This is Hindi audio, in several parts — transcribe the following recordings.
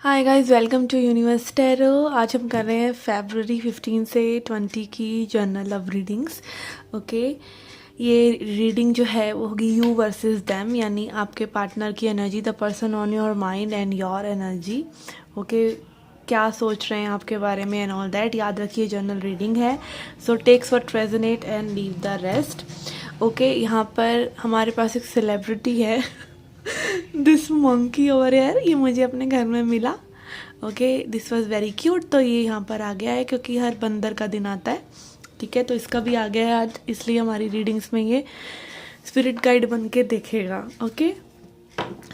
Hi guys, welcome to universe tarot. आज हम कर रहे हैं फरवरी 15 से 20 की जर्नल ऑफ रीडिंग्स। ओके, ये रीडिंग जो है वो होगी यू वर्सेस देम, यानी आपके पार्टनर की energy, the person on your mind and your energy. Okay, क्या सोच रहे हैं आपके बारे में एंड ऑल दैट। याद रखिए जर्नल रीडिंग है, so takes what resonate and leave the rest. Okay, यहाँ पर हमारे पास एक सेलिब्रिटी है दिस मंकी ओवर यार, ये मुझे अपने घर में मिला। Okay, this was very cute. तो ये यहाँ पर आ गया है क्योंकि हर बंदर का दिन आता है, ठीक है, तो इसका भी आ गया है आज, इसलिए हमारी रीडिंग्स में ये स्पिरिट गाइड बन के देखेगा। ओके,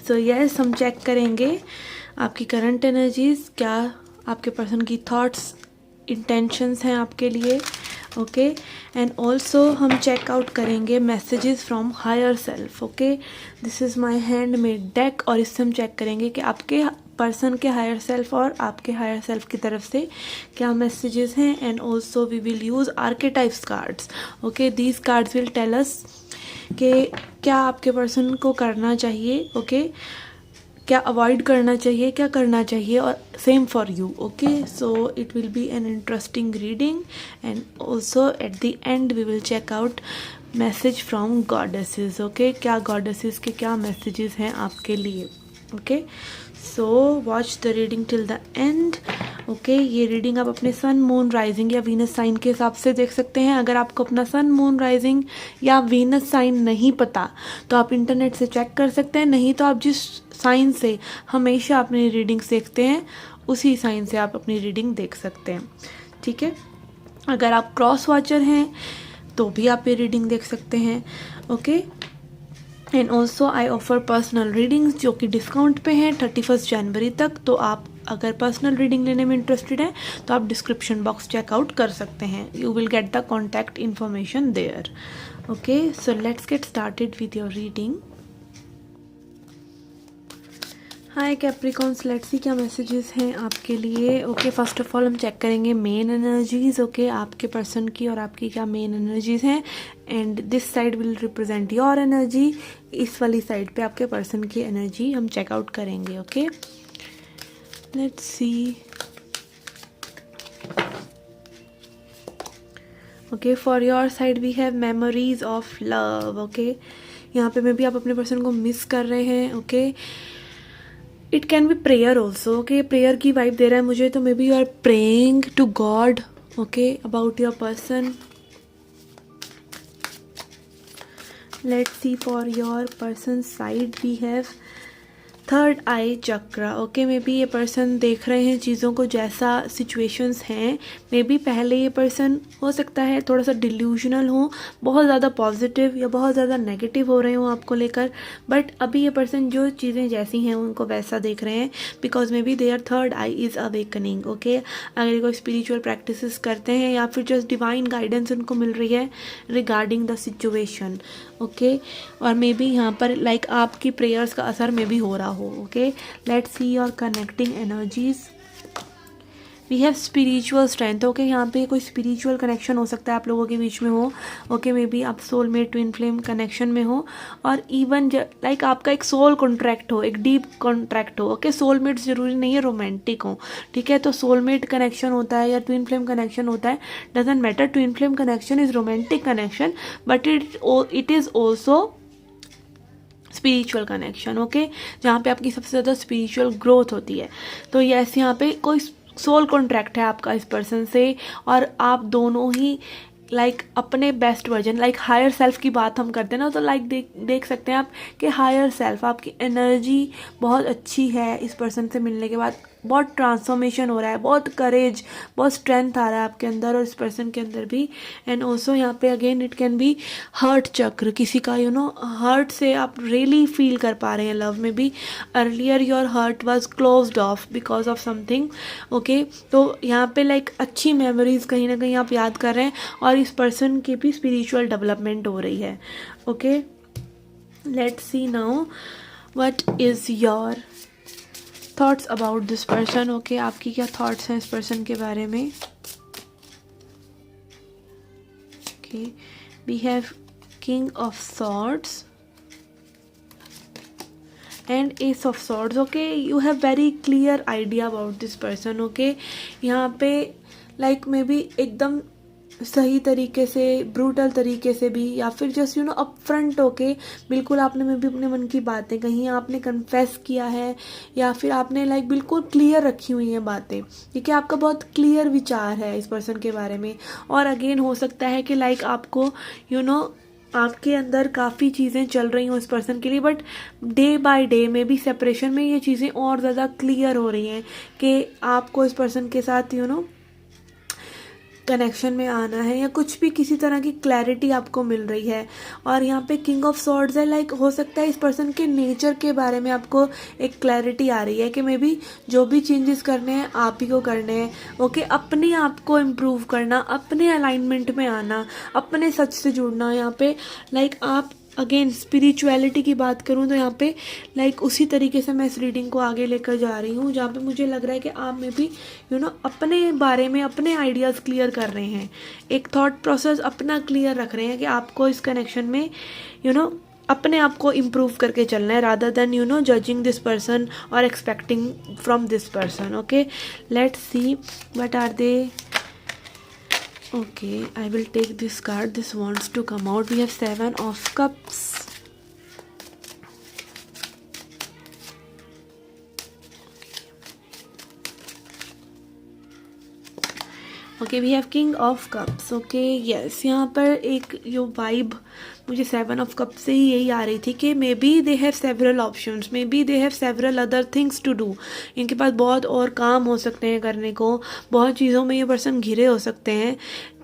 सो यस, हम चेक करेंगे आपकी करंट एनर्जीज, क्या आपके पर्सन की थॉट्स इंटेंशंस हैं आपके लिए। ओके, एंड ऑल्सो हम चेक आउट करेंगे messages from higher self. Okay, this is my handmade deck, और इससे हम चेक करेंगे कि आपके पर्सन के हायर सेल्फ और आपके हायर सेल्फ की तरफ से क्या मैसेजेस हैं। And also we will use archetypes cards. Okay, these cards will tell us कि क्या आपके पर्सन को करना चाहिए, ओके, क्या अवॉइड करना चाहिए, क्या करना चाहिए, और same for you. Okay, so it will be an interesting reading and also at the end we will check out message from goddesses. Okay, क्या गॉडेसेस के क्या मैसेजेस हैं आपके लिए। Okay, so watch the reading till the end. Okay, ये रीडिंग आप अपने सन, मून, राइजिंग या वीनस साइन के हिसाब से देख सकते हैं। अगर आपको अपना सन, मून, राइजिंग या वीनस साइन नहीं पता तो आप इंटरनेट से चेक कर सकते हैं, नहीं तो आप जिस साइन से हमेशा अपनी रीडिंग्स देखते हैं उसी साइन से आप अपनी रीडिंग देख सकते हैं, ठीक है। अगर आप क्रॉस वॉचर हैं तो भी आप ये रीडिंग देख सकते हैं। Okay, and also I offer personal readings जो कि डिस्काउंट पे हैं 31 जनवरी तक। तो आप अगर पर्सनल रीडिंग लेने में इंटरेस्टेड हैं तो आप डिस्क्रिप्शन बॉक्स चेकआउट कर सकते हैं, you will get the contact information there. Okay, so let's get started with your reading. Hi Capricorns, let's see क्या मैसेजेस हैं आपके लिए। ओके, फर्स्ट ऑफ ऑल हम चेक करेंगे मेन एनर्जीज। ओके, आपके पर्सन की और आपकी क्या मेन एनर्जीज हैं, and this side will represent your energy. इस वाली साइड पे आपके पर्सन की एनर्जी हम चेकआउट करेंगे। Okay, let's see. Okay, for your side we have memories of love. Okay, यहाँ पे मे भी आप अपने पर्सन को मिस कर रहे हैं। Okay, it can be prayer also. Okay, prayer की वाइब दे रहा है मुझे, तो may be you are praying to God, okay, about your person. Let's see for your person side we have third eye chakra. Okay, may be ये पर्सन देख रहे हैं चीज़ों को जैसा सिचुएशंस हैं। मे बी पहले ये पर्सन हो सकता है थोड़ा सा डिल्यूजनल हो, बहुत ज़्यादा पॉजिटिव या बहुत ज़्यादा नेगेटिव हो रहे हो आपको लेकर, बट अभी ये पर्सन जो चीज़ें जैसी हैं उनको वैसा देख रहे हैं, because may be there third I is awakening. Okay, अगर ये कोई स्पिरिचुअल प्रैक्टिसेस करते हैं या फिर जस्ट डिवाइन गाइडेंस उनको मिल रही है रिगार्डिंग द सिचुएशन। ओके, और मे बी यहाँ पर लाइक आपकी प्रेयर्स का असर में भी हो रहा हो। Okay, let's see your connecting energies. We have spiritual strength. Okay, यहाँ पे कोई स्पिरिचुअल कनेक्शन हो सकता है आप लोगों के बीच में हो। ओके, मे बी आप सोलमेट ट्विन फ्लेम कनेक्शन में हो, और इवन लाइक आपका एक सोल कॉन्ट्रैक्ट हो, एक डीप कॉन्ट्रैक्ट हो। ओके, सोलमेट्स जरूरी नहीं है रोमांटिक हो, ठीक है, तो सोलमेट कनेक्शन होता है या ट्विन फ्लेम कनेक्शन होता है, doesn't matter. Twin flame connection is romantic connection, but it is also spiritual connection. Okay, जहाँ पे आपकी सबसे ज़्यादा स्पिरिचुअल ग्रोथ होती है। तो यस, यहाँ पे कोई सोल कॉन्ट्रैक्ट है आपका इस पर्सन से, और आप दोनों ही लाइक अपने best version, like higher self की बात हम करते हैं ना, तो लाइक देख सकते हैं आप कि हायर सेल्फ, आपकी एनर्जी बहुत अच्छी है इस पर्सन से मिलने के बाद। बहुत ट्रांसफॉर्मेशन हो रहा है, बहुत करेज, बहुत स्ट्रेंथ आ रहा है आपके अंदर और इस पर्सन के अंदर भी। एंड ऑल्सो यहाँ पे again it can be heart chakra, किसी का हर्ट से आप रियली फील कर पा रहे हैं लव में भी। Earlier your heart was closed off because of something. Okay, तो यहाँ पे लाइक अच्छी मेमोरीज कहीं ना कहीं आप याद कर रहे हैं, और इस पर्सन की भी स्पिरिचुअल डेवलपमेंट हो रही है। Okay, let's see now what is your thoughts about this person. Okay, आपकी क्या थॉट्स हैं इस पर्सन के बारे में। Okay, we have king of swords, and ace of swords. Okay, you have very clear idea about this person. Okay, यहाँ पे लाइक मे बी एकदम सही तरीके से, ब्रूटल तरीके से भी, या फिर जस्ट यू नो अपफ्रंट होके बिल्कुल आपने में भी अपने मन की बातें कहीं आपने कन्फेस किया है, या फिर आपने लाइक बिल्कुल क्लियर रखी हुई हैं बातें। ठीक है, आपका बहुत क्लियर विचार है इस पर्सन के बारे में। और अगेन हो सकता है कि लाइक आपको यू नो आपके अंदर काफ़ी चीज़ें चल रही हों इस पर्सन के लिए, बट डे बाय डे में भी सेपरेशन में ये चीज़ें और ज़्यादा क्लियर हो रही हैं कि आपको इस पर्सन के साथ यू नो कनेक्शन में आना है, या कुछ भी किसी तरह की क्लैरिटी आपको मिल रही है। और यहाँ पे किंग ऑफ सॉर्ड्स है, लाइक हो सकता है इस पर्सन के नेचर के बारे में आपको एक क्लैरिटी आ रही है कि मे बी जो भी चेंजेस करने हैं आप ही को करने हैं। ओके, अपने आप को इम्प्रूव करना, अपने अलाइनमेंट में आना, अपने सच से जुड़ना। यहाँ पे लाइक आप अगेन स्पिरिचुअलिटी की बात करूँ तो यहाँ पे लाइक उसी तरीके से मैं इस रीडिंग को आगे लेकर जा रही हूँ, जहाँ पे मुझे लग रहा है कि आप में भी यू नो अपने बारे में अपने आइडियाज़ क्लियर कर रहे हैं, एक थॉट प्रोसेस अपना क्लियर रख रहे हैं कि आपको इस कनेक्शन में यू नो अपने आप को इम्प्रूव करके चलना है, rather than you know judging this person और expecting from this person. Okay, let's see what are they. Okay, I will take this card. This wants to come out. We have 7 of Cups. Okay, we have King of Cups. Okay, yes, यहाँ पर एक जो वाइब मुझे 7 ऑफ कप से ही यही आ रही थी कि may be they have several options, may be they have several other things to do. इनके पास बहुत और काम हो सकते हैं करने को, बहुत चीज़ों में ये पर्सन घिरे हो सकते हैं,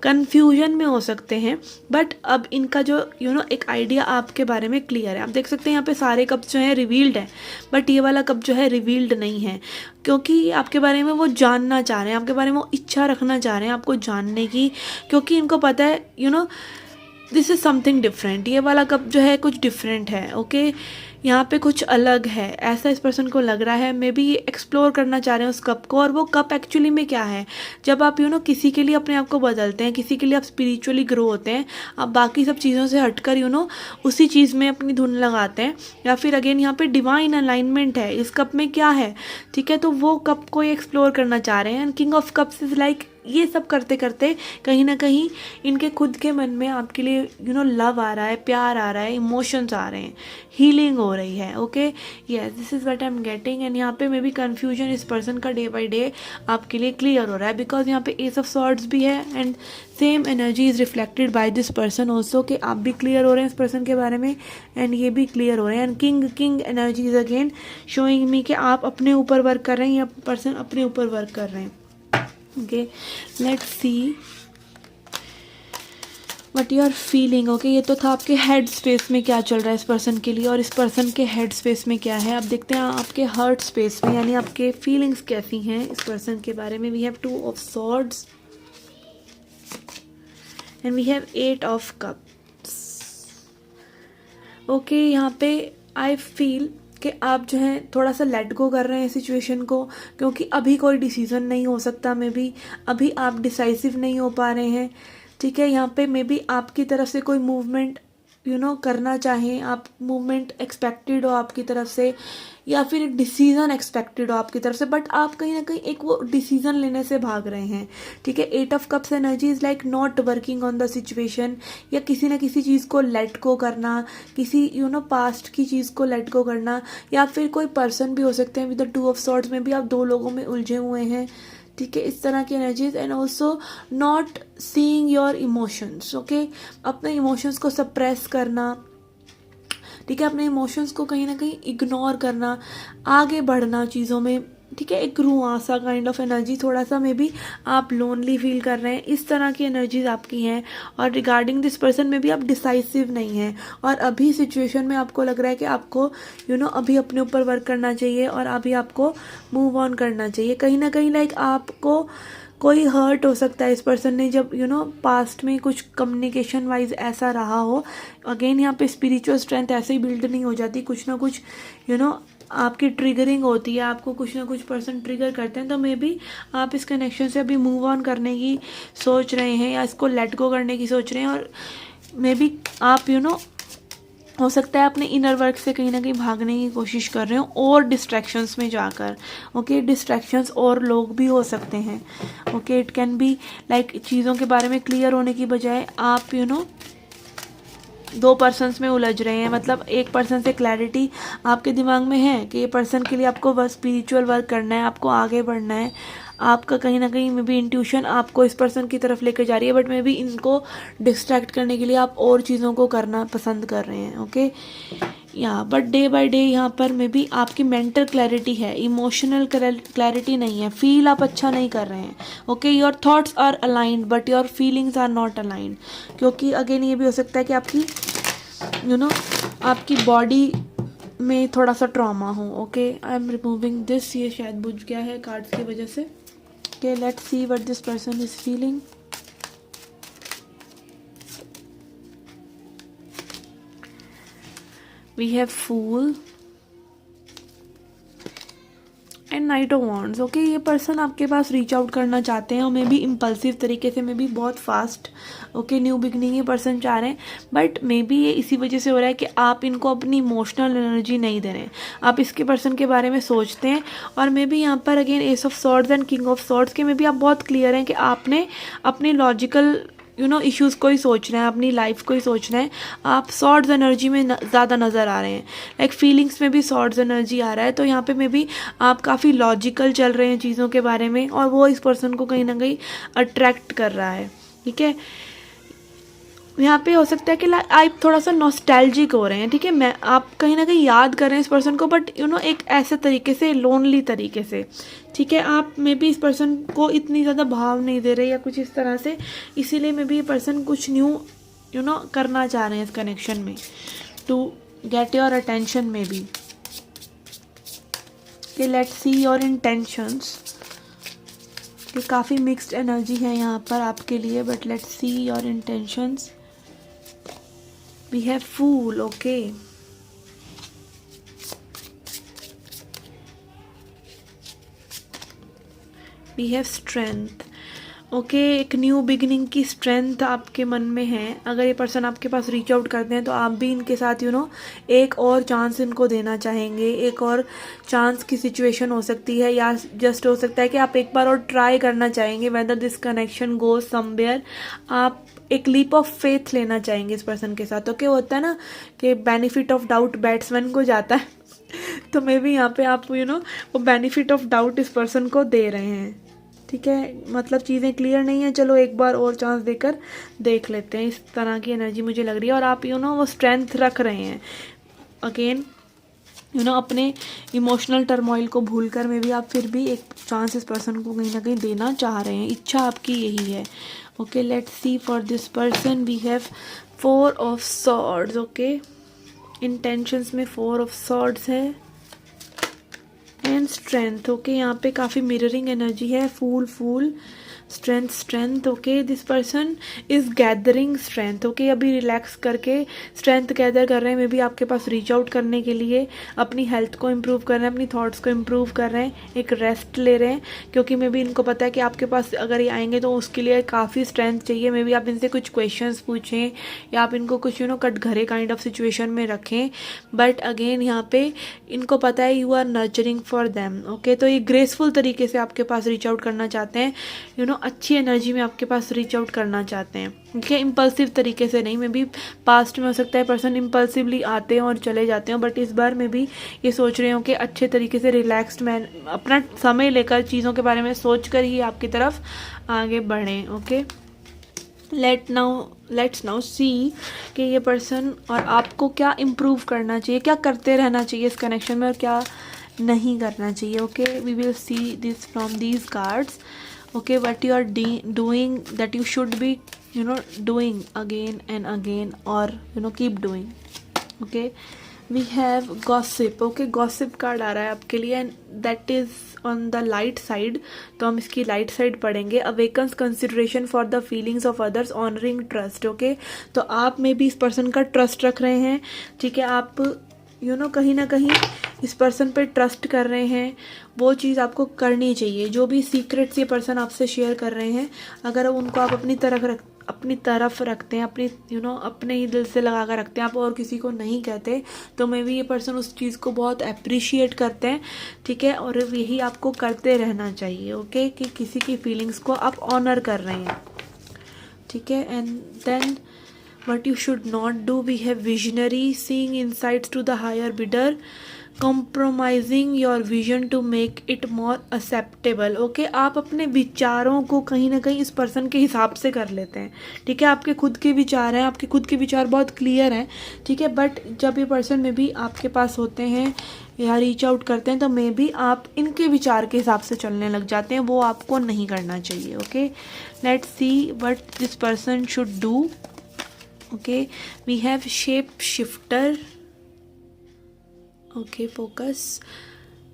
कन्फ्यूजन में हो सकते हैं, बट अब इनका जो यू नो एक आइडिया आपके बारे में क्लियर है। आप देख सकते हैं यहाँ पे सारे कप जो हैं रिवील्ड है, बट ये वाला कप जो है रिवील्ड नहीं है, क्योंकि आपके बारे में वो जानना चाह रहे हैं, आपके बारे में वो इच्छा रखना चाह रहे हैं आपको जानने की, क्योंकि इनको पता है you know this is something different. ये वाला कप जो है कुछ डिफरेंट है। ओके, यहाँ पे कुछ अलग है, ऐसा इस पर्सन को लग रहा है। मे बी ये एक्सप्लोर करना चाह रहे हैं उस कप को, और वो कप एक्चुअली में क्या है। जब आप यू नो किसी के लिए अपने आप को बदलते हैं, किसी के लिए आप स्पिरिचुअली ग्रो होते हैं, आप बाकी सब चीज़ों से हटकर यू नो उसी चीज़ में अपनी धुन लगाते हैं, या फिर अगेन यहाँ पे डिवाइन अलाइनमेंट है इस कप में क्या है। ठीक है, तो वो कप को एक्सप्लोर करना चाह रहे हैं। And king of cups is like ये सब करते करते कहीं ना कहीं इनके खुद के मन में आपके लिए यू नो लव आ रहा है, प्यार आ रहा है, इमोशंस आ रहे हैं, हीलिंग हो रही है। Okay, yes, this is what I am getting. And यहाँ पे मे बी कन्फ्यूजन इस पर्सन का डे बाय डे आपके लिए क्लियर हो रहा है, बिकॉज यहाँ पे एस ऑफ सॉर्ड्स भी है and same energy is reflected by this person also, कि आप भी क्लियर हो रहे हैं इस पर्सन के बारे में एंड ये भी क्लियर हो रहे हैं। And king energy is again showing me कि आप अपने ऊपर वर्क कर रहे हैं या पर्सन अपने ऊपर वर्क कर रहे हैं। Okay, let's see what you are feeling. Okay, ये तो था आपके हेड स्पेस में क्या चल रहा है इस पर्सन के लिए, और इस पर्सन के हेड स्पेस में क्या है। अब देखते हैं आपके हार्ट स्पेस में, यानी आपके फीलिंग्स कैसी हैं इस पर्सन के बारे में। We have 2 of swords and we have 8 of cups. Okay, यहाँ पे आई फील कि आप जो है थोड़ा सा लेट गो कर रहे हैं सिचुएशन को, क्योंकि अभी कोई डिसीज़न नहीं हो सकता, मे बी अभी आप डिसाइसिव नहीं हो पा रहे हैं। ठीक है, यहाँ पे मे बी आपकी तरफ से कोई मूवमेंट यू नो करना चाहें, आप मूवमेंट एक्सपेक्टेड हो आपकी तरफ से, या फिर एक डिसीज़न एक्सपेक्टेड हो आपकी तरफ से, बट आप कहीं ना कहीं एक वो डिसीज़न लेने से भाग रहे हैं। ठीक है, 8 of cups energy is like not working on the situation, या किसी ना किसी चीज़ को लेट गो करना, किसी यू नो पास्ट की चीज़ को लेट गो करना, या फिर कोई पर्सन भी हो सकते हैं। विद द 2 ऑफ सॉर्ड्स में भी आप 2 लोगों में उलझे हुए हैं। ठीक है, इस तरह की energies. And also not seeing your emotions. Okay, अपने इमोशंस को सप्रेस करना, ठीक है, अपने इमोशंस को कहीं ना कहीं इग्नोर करना, आगे बढ़ना चीज़ों में। ठीक है, एक रुआसा काइंड ऑफ एनर्जी, थोड़ा सा मे बी आप लोनली फील कर रहे हैं, इस तरह की एनर्जीज आपकी हैं। और रिगार्डिंग दिस पर्सन में भी आप डिसाइसिव नहीं हैं, और अभी सिचुएशन में आपको लग रहा है कि आपको यू नो अभी अपने ऊपर वर्क करना चाहिए और अभी आपको मूव ऑन करना चाहिए। कहीं ना कहीं लाइक आपको कोई हर्ट हो सकता है इस पर्सन ने, जब यू नो पास्ट में कुछ कम्युनिकेशन वाइज ऐसा रहा हो। अगेन यहाँ पे स्पिरिचुअल स्ट्रेंथ ऐसे ही बिल्ड नहीं हो जाती, कुछ ना कुछ यू नो आपकी ट्रिगरिंग होती है, आपको कुछ ना कुछ पर्सन ट्रिगर करते हैं। तो मे बी आप इस कनेक्शन से अभी मूव ऑन करने की सोच रहे हैं, या इसको लेट गो करने की सोच रहे हैं, और मे बी आप यू नो हो सकता है अपने इनर वर्क से कहीं ना कहीं भागने की कोशिश कर रहे हो और डिस्ट्रैक्शंस में जाकर। ओके, डिस्ट्रैक्शंस और लोग भी हो सकते हैं। Okay, it can be like चीज़ों के बारे में क्लियर होने की बजाय आप दो पर्सन्स में उलझ रहे हैं। मतलब एक पर्सन से क्लैरिटी आपके दिमाग में है कि ये पर्सन के लिए आपको बस स्पिरिचुअल वर्क करना है, आपको आगे बढ़ना है। आपका कहीं ना कहीं मे बी इंट्यूशन आपको इस पर्सन की तरफ लेकर जा रही है, बट मे बी इनको डिस्ट्रैक्ट करने के लिए आप और चीज़ों को करना पसंद कर रहे हैं। ओके, या बट डे बाय डे यहाँ पर मे बी आपकी मेंटल क्लैरिटी है, इमोशनल क्लैरिटी नहीं है। फील आप अच्छा नहीं कर रहे हैं। Okay, your thoughts are aligned but your feelings are not aligned. क्योंकि अगेन ये भी हो सकता है कि आपकी आपकी बॉडी में थोड़ा सा ट्रॉमा हो। Okay, I am removing this. ये शायद बुझ गया है कार्ड्स की वजह से। Okay, let's see what this person is feeling. We have fool and knight of wands. Okay, ये पर्सन आपके पास रीच आउट करना चाहते हैं और मे बी इम्पल्सिव तरीके से, मे बी बहुत फास्ट। ओके, न्यू बिगनिंग ये पर्सन चाह रहे हैं, बट मे बी ये इसी वजह से हो रहा है कि आप इनको अपनी इमोशनल एनर्जी नहीं दे रहे हैं। आप इसके पर्सन के बारे में सोचते हैं और मे बी यहाँ पर again S of swords and king of swords के मे बी आप बहुत क्लियर हैं कि आपने अपनी लॉजिकल इश्यूज़ को ही सोचना है, अपनी लाइफ को ही सोचना है। आप सॉर्ड्स एनर्जी में ज़्यादा नज़र आ रहे हैं। लाइक फीलिंग्स में भी सॉर्ड्स एनर्जी आ रहा है, तो यहाँ पे मे बी आप काफ़ी लॉजिकल चल रहे हैं चीज़ों के बारे में और वो इस पर्सन को कहीं ना कहीं अट्रैक्ट कर रहा है। ठीक है, यहाँ पे हो सकता है कि आप थोड़ा सा नॉस्टैल्जिक हो रहे हैं। ठीक है, मैं आप कहीं ना कहीं याद कर रहे हैं इस पर्सन को, बट एक ऐसे तरीके से, लोनली तरीके से। ठीक है, आप मे बी इस पर्सन को इतनी ज़्यादा भाव नहीं दे रहे या कुछ इस तरह से, इसीलिए मे बी ये पर्सन कुछ न्यू करना चाह रहे हैं इस कनेक्शन में, to get your attention may be. कि लेट्स सी योर इंटेंशंस। कि काफ़ी मिक्स्ड एनर्जी है यहाँ पर आपके लिए, but let's see your intentions. We have Fool. Okay, we have Strength. Okay, एक न्यू बिगिनिंग की स्ट्रेंथ आपके मन में है। अगर ये पर्सन आपके पास रीच आउट करते हैं तो आप भी इनके साथ एक और चांस इनको देना चाहेंगे। एक और चांस की सिचुएशन हो सकती है, या जस्ट हो सकता है कि आप एक बार और ट्राई करना चाहेंगे whether this connection goes somewhere. आप एक लीप ऑफ फेथ लेना चाहेंगे इस पर्सन के साथ। ओके, होता है ना कि बेनिफिट ऑफ डाउट बैट्समैन को जाता है तो मे बी यहाँ पे आप वो बेनिफिट ऑफ डाउट इस पर्सन को दे रहे हैं। ठीक है, मतलब चीज़ें क्लियर नहीं है, चलो एक बार और चांस देकर देख लेते हैं। इस तरह की एनर्जी मुझे लग रही है और आप वो स्ट्रेंथ रख रहे हैं। अगेन अपने इमोशनल टर्मोइल को भूलकर में भी आप फिर भी एक चांस इस पर्सन को कहीं ना कहीं देना चाह रहे हैं। इच्छा आपकी यही है। Okay, let's see for this person. We have 4 of swords. Okay, intentions में 4 ऑफ सॉर्ड्स है एंड स्ट्रेंथ। ओके, यहाँ पे काफ़ी मिररिंग एनर्जी है। Full strength. Okay, this person is gathering strength. Okay, अभी रिलैक्स करके स्ट्रेंथ गैदर कर रहे हैं। मे बी आपके पास रीच आउट करने के लिए, अपनी हेल्थ को इम्प्रूव कर रहे हैं, अपनी थॉट्स को इम्प्रूव कर रहे हैं, एक रेस्ट ले रहे हैं। क्योंकि मे बी इनको पता है कि आपके पास अगर ये आएंगे तो उसके लिए काफ़ी स्ट्रेंथ चाहिए। मे बी आप इनसे कुछ क्वेश्चंस पूछें या आप इनको कुछ कटघरे काइंड ऑफ सिचुएशन में रखें, बट अगेन यहाँ पे इनको पता है you are nurturing for them. Okay, तो ये ग्रेसफुल तरीके से आपके पास रीच आउट करना चाहते हैं। अच्छी एनर्जी में आपके पास रीच आउट करना चाहते हैं। ठीक है, इम्पल्सिव तरीके से नहीं। मे बी पास्ट में हो सकता है पर्सन इम्पल्सिवली आते हैं और चले जाते हैं, बट इस बार में भी ये सोच रहे हो कि अच्छे तरीके से रिलैक्स्ड मैन अपना समय लेकर चीज़ों के बारे में सोच कर ही आपकी तरफ आगे बढ़ें। ओके, लेट्स नाउ सी कि ये पर्सन और आपको क्या इम्प्रूव करना चाहिए, क्या करते रहना चाहिए इस कनेक्शन में और क्या नहीं करना चाहिए। Okay, we will see this from these cards. Okay, what you are doing that you should be doing again and again, or keep doing. Okay, we have gossip. Okay, gossip card आ रहा है आपके लिए and that is on the light side, तो हम इसकी लाइट साइड पढ़ेंगे। awakens consideration for the feelings of others, honoring trust. Okay, तो आप में भी इस पर्सन का ट्रस्ट रख रहे हैं। ठीक है, आप कहीं ना कहीं इस पर्सन पे ट्रस्ट कर रहे हैं। वो चीज़ आपको करनी चाहिए। जो भी सीक्रेट्स ये पर्सन आपसे शेयर कर रहे हैं, अगर उनको आप अपनी अपनी तरफ रखते हैं, अपनी अपने ही दिल से लगा कर रखते हैं, आप और किसी को नहीं कहते, तो मे बी ये पर्सन उस चीज़ को बहुत अप्रिशिएट करते हैं, ठीक है। और यही आपको करते रहना चाहिए, ओके, कि किसी की फीलिंग्स को आप ऑनर कर रहे हैं, ठीक है। And then what you should not do, we have visionary, seeing insights to the higher bidder, compromising your vision to make it more acceptable, okay. आप अपने विचारों को कहीं ना कहीं इस पर्सन के हिसाब से कर लेते हैं, ठीक है। आपके खुद के विचार हैं, आपके खुद के विचार बहुत क्लियर हैं, ठीक है, बट जब ये पर्सन में भी आपके पास होते हैं या रीच आउट करते हैं तो मे बी आप इनके विचार के हिसाब से चलने लग जाते हैं, वो आपको नहीं करना चाहिए, okay. Let's see what this person should do, okay, we have shape shifter, okay, focus,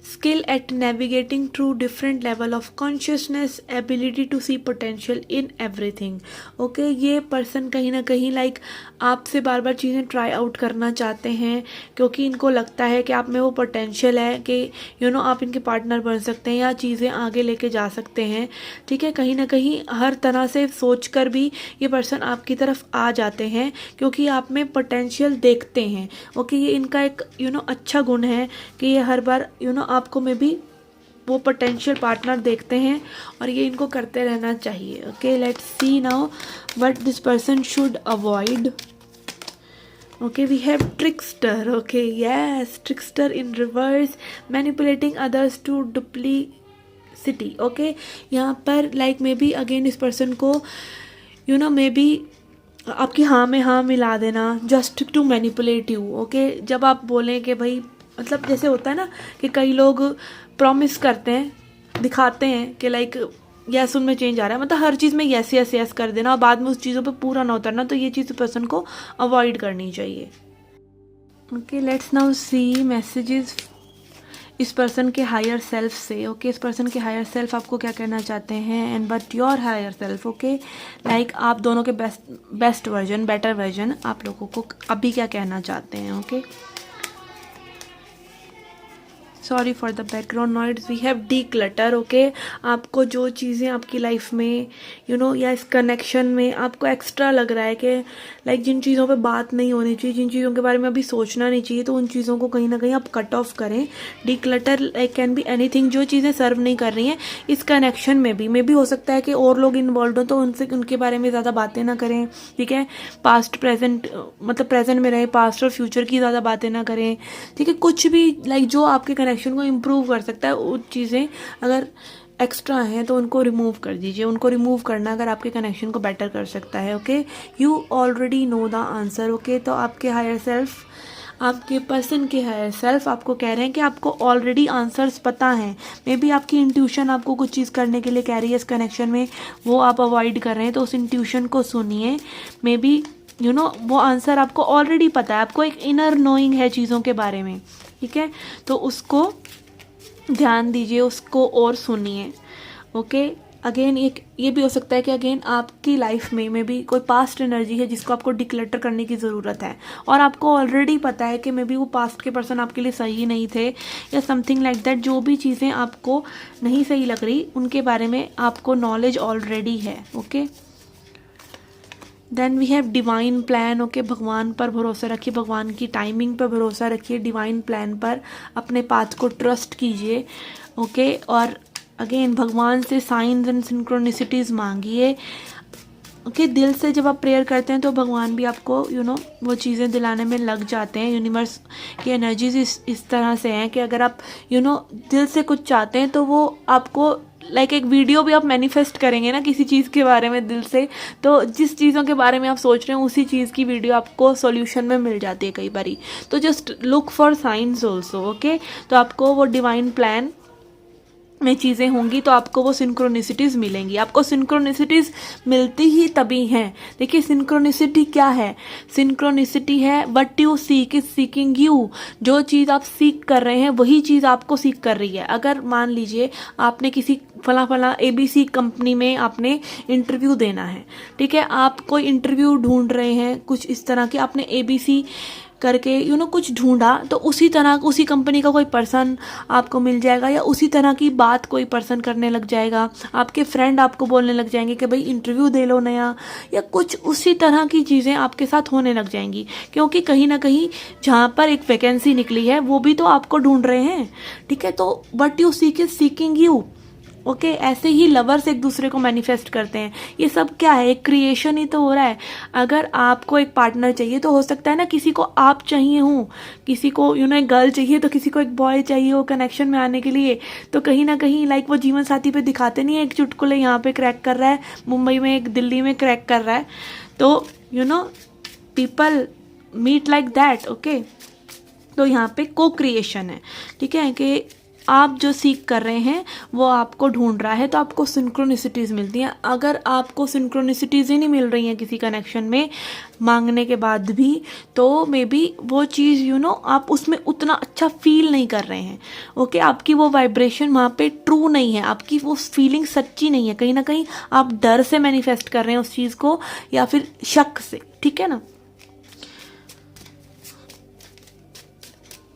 skill at navigating through different level of consciousness, ability to see potential in everything, okay। ये पर्सन कहीं ना कहीं लाइक आपसे बार बार चीज़ें ट्राई आउट करना चाहते हैं, क्योंकि इनको लगता है कि आप में वो पोटेंशियल है कि आप इनके पार्टनर बन सकते हैं या चीज़ें आगे लेके जा सकते हैं, ठीक है। कहीं ना कहीं हर तरह से सोच कर भी ये पर्सन आपकी तरफ आ जाते हैं, क्योंकि आप में पोटेंशियल देखते हैं, ओके। ये इनका एक अच्छा गुण है कि ये हर बार आपको में भी वो पोटेंशियल पार्टनर देखते हैं, और ये इनको करते रहना चाहिए, okay. Let's see now what this person should avoid, okay. We have trickster, okay, yes, trickster in reverse, manipulating others to duplicity, okay. यहाँ पर लाइक मे बी अगेन इस पर्सन को मे बी आपकी हाँ में हाँ मिला देना just to manipulate you, okay. जब आप बोलें कि भाई मतलब जैसे होता है ना कि कई लोग प्रॉमिस करते हैं, दिखाते हैं कि लाइक यस उनमें चेंज आ रहा है, मतलब हर चीज़ में यस यस यस कर देना और बाद में उस चीज़ों पे पूरा ना उतरना, तो ये चीज़ पर्सन को अवॉइड करनी चाहिए, okay. Let's now see messages इस पर्सन के हायर सेल्फ से, ओके। इस पर्सन के हायर सेल्फ आपको क्या कहना चाहते हैं, and but your higher self, okay, like आप दोनों के बेस्ट वर्जन, बेटर वर्जन आप लोगों को अभी क्या कहना चाहते हैं, okay. Sorry for the background noise. We have declutter, okay. आपको जो चीज़ें आपकी लाइफ में या इस कनेक्शन में आपको एक्स्ट्रा लग रहा है कि लाइक जिन चीज़ों पे बात नहीं होनी चाहिए, जिन चीज़ों के बारे में अभी सोचना नहीं चाहिए, तो उन चीज़ों को कहीं ना कहीं आप कट ऑफ करें। D clutter like can be anything, जो चीज़ें सर्व नहीं कर रही हैं इस कनेक्शन में भी, हो सकता है कि और लोग इन्वॉल्व हो तो उनके बारे में ज़्यादा बातें ना करें, ठीक है। पास्ट प्रेजेंट मतलब प्रेजेंट में रहे, पास्ट और फ्यूचर की ज़्यादा बातें ना करें, ठीक है। कुछ भी लाइक जो आपके कनेक्शन को इम्प्रूव कर सकता है, वो चीज़ें अगर एक्स्ट्रा हैं तो उनको रिमूव कर दीजिए। उनको रिमूव करना अगर आपके कनेक्शन को बेटर कर सकता है, okay. You already know the answer, okay. तो आपके हायर सेल्फ, आपके पर्सन के हायर सेल्फ आपको कह रहे हैं कि आपको ऑलरेडी आंसर्स पता हैं। मे बी आपकी इंट्यूशन आपको कुछ चीज़ करने के लिए कह रही है इस कनेक्शन में, वो आप अवॉइड कर रहे हैं, तो उस इंट्यूशन को सुनिए। मे बी वो आंसर आपको ऑलरेडी पता है, आपको एक इनर नोइंग है चीज़ों के बारे में, ठीक है। तो उसको ध्यान दीजिए, उसको और सुनिए, ओके। अगेन एक ये भी हो सकता है कि अगेन आपकी लाइफ में भी कोई पास्ट एनर्जी है जिसको आपको डिक्लटर करने की ज़रूरत है, और आपको ऑलरेडी पता है कि मे बी वो पास्ट के पर्सन आपके लिए सही नहीं थे या समथिंग लाइक दैट। जो भी चीज़ें आपको नहीं सही लग रही उनके बारे में आपको नॉलेज ऑलरेडी है, okay. Then we have divine plan, okay. भगवान पर भरोसा रखिए, भगवान की टाइमिंग पर भरोसा रखिए, डिवाइन प्लान पर अपने पाथ को ट्रस्ट कीजिए, ओके। और अगेन भगवान से साइंस एंड सिंक्रोनिसिटीज़ मांगिए, ओके। दिल से जब आप प्रेयर करते हैं तो भगवान भी आपको वो चीज़ें दिलाने में लग जाते हैं। यूनिवर्स की एनर्जीज इस तरह से हैं कि अगर आप दिल से कुछ चाहते हैं तो वो आपको लाइक एक वीडियो भी आप मैनिफेस्ट करेंगे ना किसी चीज़ के बारे में दिल से, तो जिस चीज़ों के बारे में आप सोच रहे हैं उसी चीज़ की वीडियो आपको सॉल्यूशन में मिल जाती है कई बारी। तो just look for science also, okay. तो आपको वो डिवाइन प्लान में चीज़ें होंगी तो आपको वो सिंक्रोनिसिटीज़ मिलेंगी। आपको सिंक्रोनिसिटीज़ मिलती ही तभी हैं। देखिए सिंक्रोनिसिटी क्या है, सिंक्रोनिसिटी है what you seek is seeking you. जो चीज़ आप सीख कर रहे हैं वही चीज़ आपको सीख कर रही है। अगर मान लीजिए आपने किसी फला ABC कंपनी में आपने इंटरव्यू देना है, ठीक है। आप कोई इंटरव्यू ढूंढ रहे हैं कुछ इस तरह के, आपने ABC करके कुछ ढूंढा तो उसी तरह उसी कंपनी का कोई पर्सन आपको मिल जाएगा, या उसी तरह की बात कोई पर्सन करने लग जाएगा, आपके फ्रेंड आपको बोलने लग जाएंगे कि भाई इंटरव्यू दे लो नया, या कुछ उसी तरह की चीज़ें आपके साथ होने लग जाएंगी, क्योंकि कहीं ना कहीं जहाँ पर एक वैकेंसी निकली है वो भी तो आपको ढूंढ रहे हैं, ठीक है। तो what you seek is seeking you, okay. ऐसे ही लवर्स एक दूसरे को मैनिफेस्ट करते हैं। ये सब क्या है, एक क्रिएशन ही तो हो रहा है। अगर आपको एक पार्टनर चाहिए तो हो सकता है ना किसी को आप चाहिए हो, किसी को एक गर्ल चाहिए तो किसी को एक बॉय चाहिए हो कनेक्शन में आने के लिए। तो कहीं ना कहीं लाइक वो जीवन साथी पे दिखाते नहीं है, एक चुटकुले यहाँ पे क्रैक कर रहा है मुंबई में, एक दिल्ली में क्रैक कर रहा है। तो people meet like that, okay. तो यहाँ पे को क्रिएशन है, ठीक है, कि आप जो सीख कर रहे हैं वो आपको ढूंढ रहा है, तो आपको सिंक्रोनिसिटीज़ मिलती हैं। अगर आपको सिंक्रोनिसिटीज़ ही नहीं मिल रही हैं किसी कनेक्शन में मांगने के बाद भी, तो मे बी वो चीज़ आप उसमें उतना अच्छा फील नहीं कर रहे हैं, ओके। आपकी वो वाइब्रेशन वहाँ पे ट्रू नहीं है, आपकी वो फीलिंग सच्ची नहीं है। कहीं ना कहीं आप डर से मैनिफेस्ट कर रहे हैं उस चीज़ को, या फिर शक से, ठीक है ना।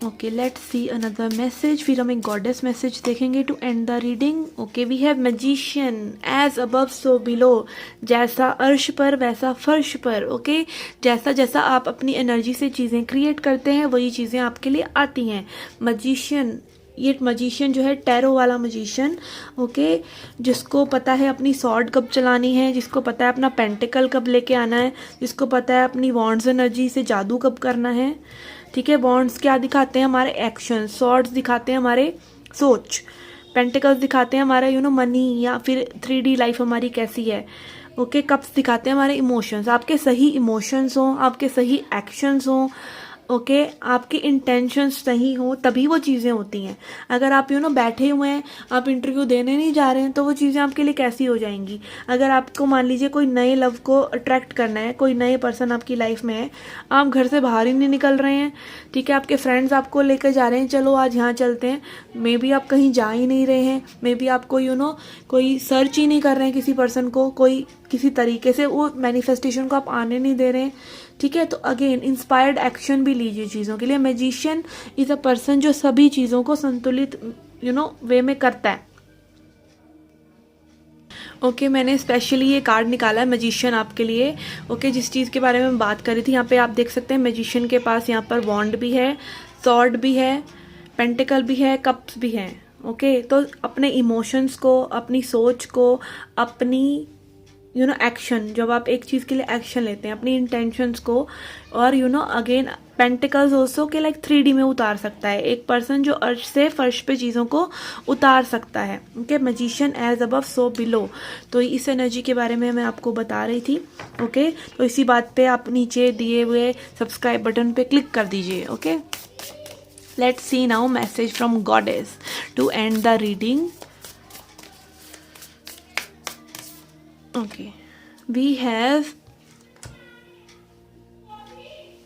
Okay, let's see another message. फिर हम एक गॉडेस मैसेज देखेंगे to end the reading. Okay, we have magician, as above so below, जैसा अर्श पर वैसा फर्श पर, ओके। जैसा जैसा आप अपनी एनर्जी से चीज़ें क्रिएट करते हैं वही चीज़ें आपके लिए आती हैं। मैजिशियन, ये मैजिशियन जो है टैरो वाला मैजिशियन, ओके, जिसको पता है अपनी सॉर्ड कब चलानी है, जिसको पता है अपना पेंटिकल कब लेके आना है, जिसको पता है अपनी वॉन्ड्स एनर्जी से जादू कब करना है, ठीक है। बॉन्ड्स क्या दिखाते हैं, हमारे एक्शन। सॉर्ड्स दिखाते हैं हमारे सोच। पेंटिकल्स दिखाते हैं हमारा मनी, या फिर 3D लाइफ हमारी कैसी है, ओके। कप्स दिखाते हैं हमारे इमोशंस। आपके सही इमोशंस हों, आपके सही एक्शंस हों, ओके, आपके इंटेंशंस सही हो, तभी वो चीज़ें होती हैं। अगर आप बैठे हुए हैं, आप इंटरव्यू देने नहीं जा रहे हैं, तो वो चीज़ें आपके लिए कैसी हो जाएंगी। अगर आपको मान लीजिए कोई नए लव को अट्रैक्ट करना है, कोई नए पर्सन आपकी लाइफ में है, आप घर से बाहर ही नहीं निकल रहे हैं, ठीक है, आपके फ्रेंड्स आपको लेकर जा रहे हैं, चलो आज यहाँ चलते हैं, मे बी आप कहीं जा ही नहीं रहे हैं, मे बी आपको कोई सर्च ही नहीं कर रहे हैं किसी पर्सन को, कोई किसी तरीके से वो मैनिफेस्टेशन को आप आने नहीं दे रहे हैं, ठीक है। तो अगेन इंस्पायर्ड एक्शन भी लीजिए चीज़ों के लिए। मैजिशियन इज अ पर्सन जो सभी चीज़ों को संतुलित वे में करता है, ओके। मैंने स्पेशली ये कार्ड निकाला है मैजिशियन आपके लिए, ओके। जिस चीज़ के बारे में बात करी थी, यहाँ पे आप देख सकते हैं मैजिशियन के पास यहाँ पर वॉन्ड भी है, सॉर्ड भी है, पेंटिकल भी है, कप्स भी हैं, ओके। तो अपने इमोशंस को, अपनी सोच को, अपनी एक्शन, जब आप एक चीज़ के लिए एक्शन लेते हैं, अपनी इंटेंशंस को, और अगेन पेंटिकल्स ऑल्सो के लाइक 3D में उतार सकता है एक पर्सन, जो अर्श से फर्श पे चीज़ों को उतार सकता है, okay. Magician as above so below, तो इस एनर्जी के बारे में मैं आपको बता रही थी, ओके। तो इसी बात पे आप नीचे दिए हुए सब्सक्राइब बटन पे क्लिक कर दीजिए, okay. Let's see now message from goddess to end the reading. Okay, we have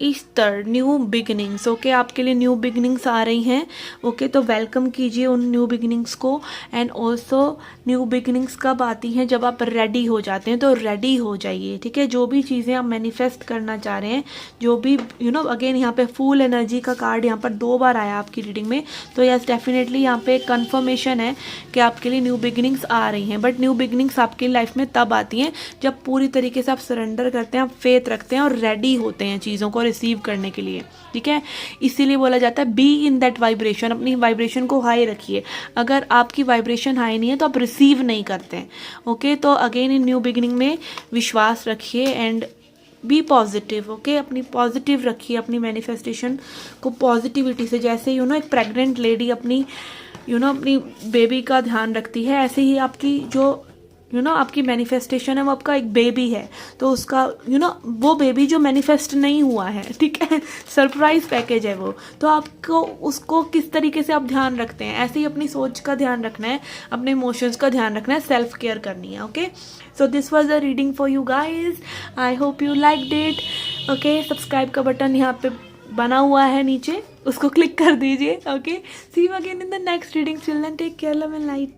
Easter, new beginnings, okay. आपके लिए न्यू बिगिनिंग्स आ रही हैं, ओके। तो वेलकम कीजिए उन न्यू बिगिनिंग्स को। एंड ऑल्सो न्यू बिगिनिंग्स कब आती हैं, जब आप रेडी हो जाते हैं, तो रेडी हो जाइए, ठीक है। जो भी चीज़ें आप मैनिफेस्ट करना चाह रहे हैं, जो भी अगेन यहाँ पे फुल एनर्जी का कार्ड यहाँ पर 2 बार आया आपकी रीडिंग में, तो यस डेफिनेटली यहाँ पे कंफर्मेशन है कि आपके लिए न्यू बिगिनिंग्स आ रही हैं। बट न्यू बिगिनिंग्स आपकी लाइफ में तब आती हैं जब पूरी तरीके से आप सरेंडर करते हैं, आप फेथ रखते हैं और रेडी होते हैं चीज़ों को रिसीव करने के लिए, ठीक है। इसीलिए बोला जाता है बी इन दैट वाइब्रेशन, अपनी वाइब्रेशन को हाई रखिए। अगर आपकी वाइब्रेशन हाई नहीं है तो आप रिसीव नहीं करते हैं, ओके। तो अगेन इन न्यू बिगिनिंग में विश्वास रखिए एंड बी पॉजिटिव, ओके। अपनी पॉजिटिव रखिए, अपनी मैनिफेस्टेशन को पॉजिटिविटी से, जैसे एक प्रेग्नेंट लेडी अपनी अपनी बेबी का ध्यान रखती है, ऐसे ही आपकी जो आपकी मैनिफेस्टेशन है वो आपका एक बेबी है, तो उसका वो बेबी जो मैनिफेस्ट नहीं हुआ है, ठीक है, सरप्राइज पैकेज है वो, तो आपको उसको किस तरीके से आप ध्यान रखते हैं, ऐसे ही अपनी सोच का ध्यान रखना है, अपने इमोशंस का ध्यान रखना है, सेल्फ केयर करनी है, okay. So this was the reading for you guys, I hope you liked it, okay. Subscribe का बटन यहाँ पे बना हुआ है नीचे, उसको क्लिक कर दीजिए, okay. See you again in the next reading, children take care, love and light.